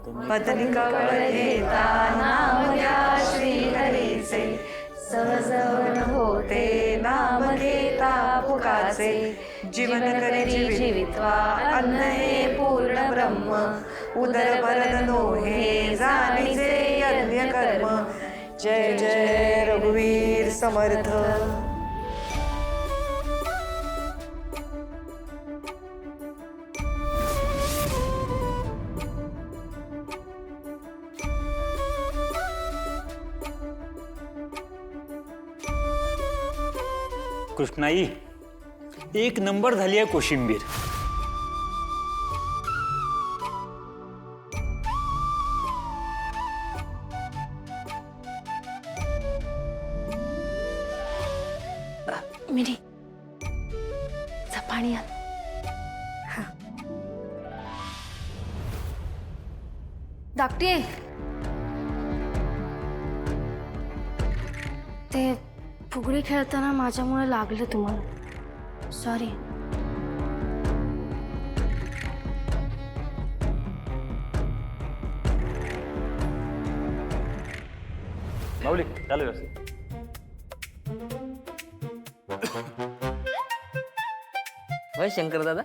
पत्नी कवळ घेता नाम घ्या श्री हरीचे, सहजवन होते नाम घेता फुकाचे, जीवन करे जीवित्वा अन्न हे पूर्ण ब्रह्म, उदर भरण हे जाणीचे यज्ञ कर्म। जय जय रघुवीर समर्थ। कृष्णाई, एक नंबर झाली आहे कोशिंबीर। मिरी पाणी आण। धाकटी ते फुगडी खेळताना माझ्यामुळे लागले तुम्हाला, सॉरी। माऊली झालं व्यवस्थित? होय शंकर दादा,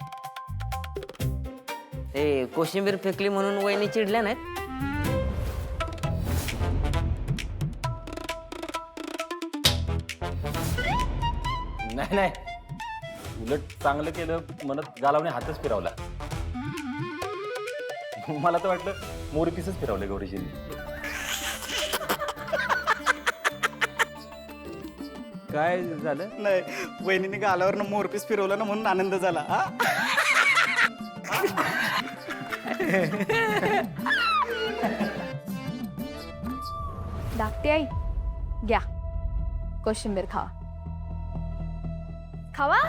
ते कोशिंबीर फेकली म्हणून वहिनी चिडल्या नाहीत? नाही नाही, उलट चांगलं केलं म्हणत गालावने हातच फिरवला। मला तर वाटलं मोरी पीसच फिरवले गौरीजींनी। काय झालं? नाही, वहिनीने गालावरनं मोरपीस फिरवला ना म्हणून आनंद झाला। हा धाकटी आई घ्या कोशिंबीर खावा, खावा।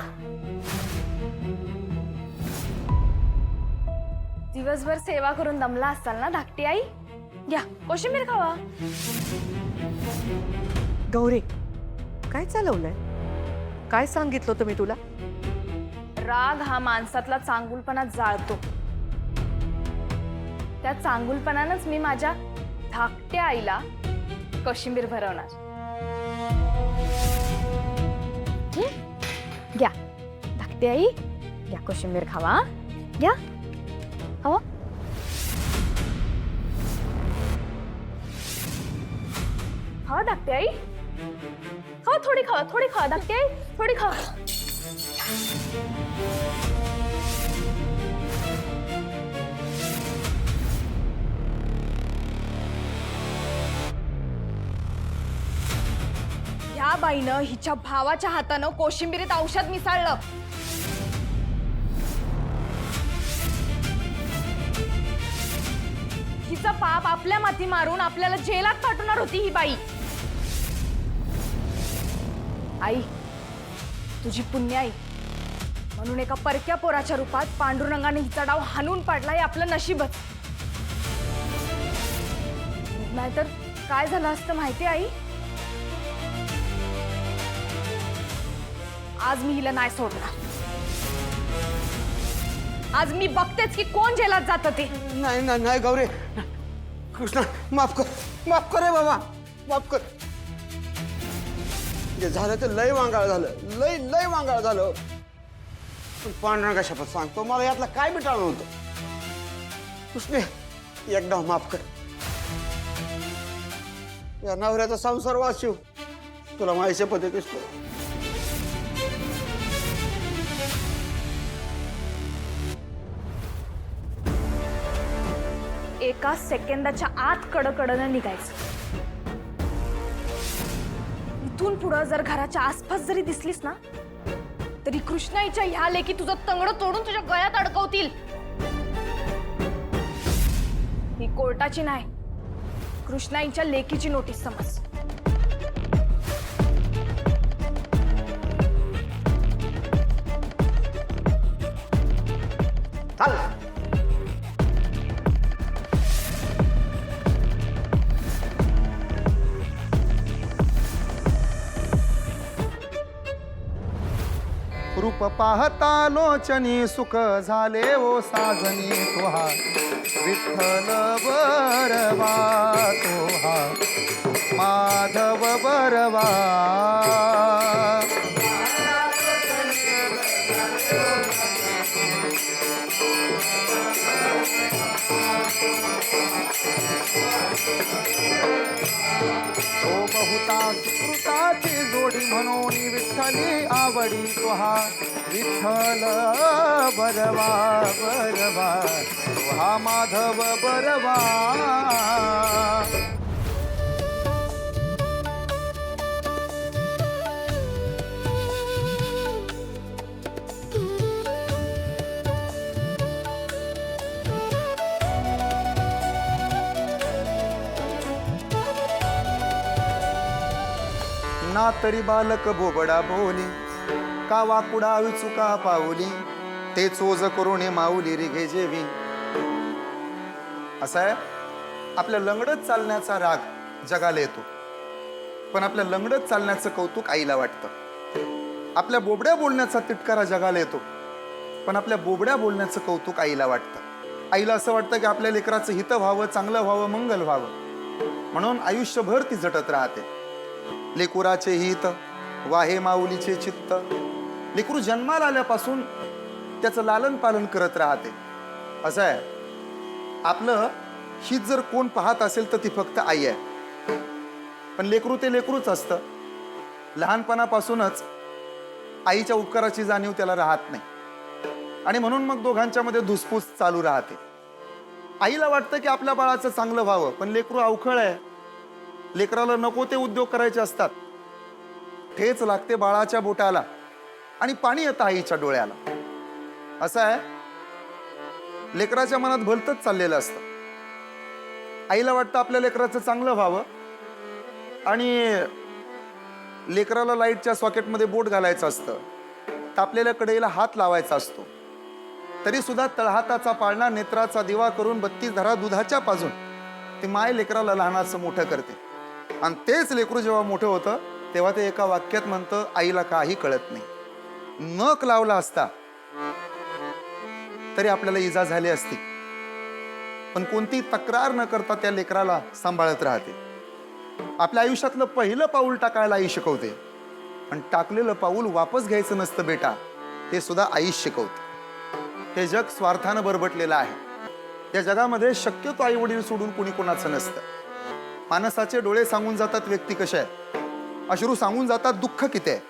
दिवसभर सेवा करून दमला असाल ना धाकटी आई, घ्या कोशिंबीर खावा। गौरी, काय चालवलंय? काय सांगितलं होतं मी तुला? राग हा माणसातला चांगुलपणा जाळतो, त्या चांगुलपणानंच मी माझ्या धाकट्या आईला कोशिंबीर भरवणार। घ्या धाकटी आई, घ्या कोशिंबीर खावा, घ्या खावा। खावा धाकटी आई, खावा, थोडी खावा धाकटी आई, थोडी खावा। ह्या बाईनं हिच्या भावाच्या हातानं कोशिंबिरीत औषध मिसळलं। हिचं पाप आपल्या माथी मारून आपल्याला जेलात पाठवणार होती ही बाई। आई, तुझी पुण्य आई म्हणून एका परक्या पोराच्या रूपात पांडुरंगाने हिचा डाव हाणून पाडला, हे आपलं नशीबच। नाहीतर काय झालं असतं माहिती आई? आज मी हिला नाही सोडणार। आज मी बघतेच की कोण जेलात जातं ते। नाही नाही नाही गौरी, कृष्णा माफ कर, माफ कर रे बाबा, माफ कर। जे झालं ते लय वांगाळ झालं, लय लय वांगाळ झालं। पण पांडुरंगा शपथ सांगतो, मला यातलं काय बिटाळलं होतं। कृष्णे, एकदा माफ कर। या नवऱ्याचा संसार वाचव, तुला माझी शपथ आहे कृष्ण। एका सेकंदाच्या आत कडकडनं निघायचं। इथून पुढं जर घराच्या आसपास जरी दिसलीस ना, तरी कृष्णाईच्या ह्या लेकी तुझं तंगडं तोडून तुझ्या गळ्यात अडकवतील। ही कोर्टाची नाही, कृष्णाईच्या लेकीची नोटीस समज। चाल। रूप पाहता लोचनी सुख झाले ओ साजनी तुहा, विठ्ठल बरवा तो हा माधव बरवा. तो बहुता सुकृताची जोडी म्हणून विठ्ठली आवडी तो हा विठ्ठल बरवा बरवा तो हा माधव बरवा. ना तरी बालक बोबडा बोली का वाकुडा विचुका पाऊली ते चोज करून माऊली रिघे जेवी. असं आहे, आपल्या लंगडत चालण्याचा राग जगाला येतो, पण आपल्या लंगडत चालण्याचं कौतुक आईला वाटतं. आपल्या बोबड्या बोलण्याचा तिटकारा जगाला येतो, पण आपल्या बोबड्या बोलण्याचं कौतुक आईला वाटतं. आईला असं वाटतं की आपल्या लेकराचं हित व्हावं, चांगलं व्हावं, मंगल व्हावं, म्हणून आयुष्यभर ती झटत राहते. लेकुराचे हित वाहे माऊलीचे चित्त. लेकरू जन्माला आल्यापासून त्याचं लालन पालन करत राहते. असं आहे, आपलं हित जर कोण पाहत असेल तर ती फक्त आई आहे, पण लेकरू ते लेकरूच असतं. लहानपणापासूनच आईच्या उपकाराची जाणीव त्याला राहत नाही, आणि म्हणून मग दोघांच्या मध्ये धुसफूस चालू राहते. आईला वाटतं की आपल्या बाळाचं चांगलं व्हावं, पण लेकरू अवखळ आहे. लेकराला नको ते उद्योग करायचे असतात. ठेच लागते बाळाच्या बोटाला आणि पाणी येतं आईच्या डोळ्याला. असं आहे, लेकराच्या मनात भलतच चाललेलं असतं. आईला वाटतं आपल्या लेकराचं चांगलं व्हावं, आणि लेकराला लाईटच्या सॉकेटमध्ये बोट घालायचं असतं, तापलेल्या कढईला हात लावायचा असतो, तरी सुद्धा तळहाताचा पाळणा नेत्राचा दिवा करून 32 धरा दुधाच्या पाजून ती माय लेकराला लहानाचं मोठं करते. आणि तेच लेकरू जेव्हा मोठं होतं तेव्हा ते एका वाक्यात म्हणतं, आईला काही कळत नाही. नख लावला असता तरी आपल्याला इजा झाली असती, पण कोणती तक्रार न करता त्या लेकराला सांभाळत राहते. आपल्या आयुष्यातलं पहिलं पाऊल टाकायला आई शिकवते, पण टाकलेलं पाऊल वापस घ्यायचं नसतं बेटा, हे सुद्धा आईच शिकवते. हे जग स्वार्थानं बरबटलेलं आहे. या जगामध्ये शक्यतो आई वडील सोडून कुणी कोणाचं नसतं. माणसाचे डोळे सांगून जातात व्यक्ती कशा आहे, अश्रू सांगून जातात दुःख किती आहे,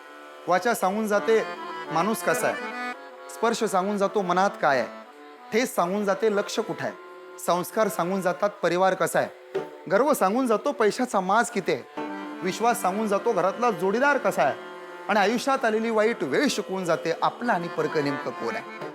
वाचा सांगून जाते माणूस कसा आहे, स्पर्श सांगून जातो मनात काय आहे, ठेस सांगून जाते लक्ष कुठं आहे, संस्कार सांगून जातात परिवार कसा आहे, गर्व सांगून जातो पैशाचा माज किती आहे, विश्वास सांगून जातो घरातला जोडीदार कसा आहे, आणि आयुष्यात आलेली वाईट वेळ शिकवून जाते आपला आणि परक नेमकं कोण आहे.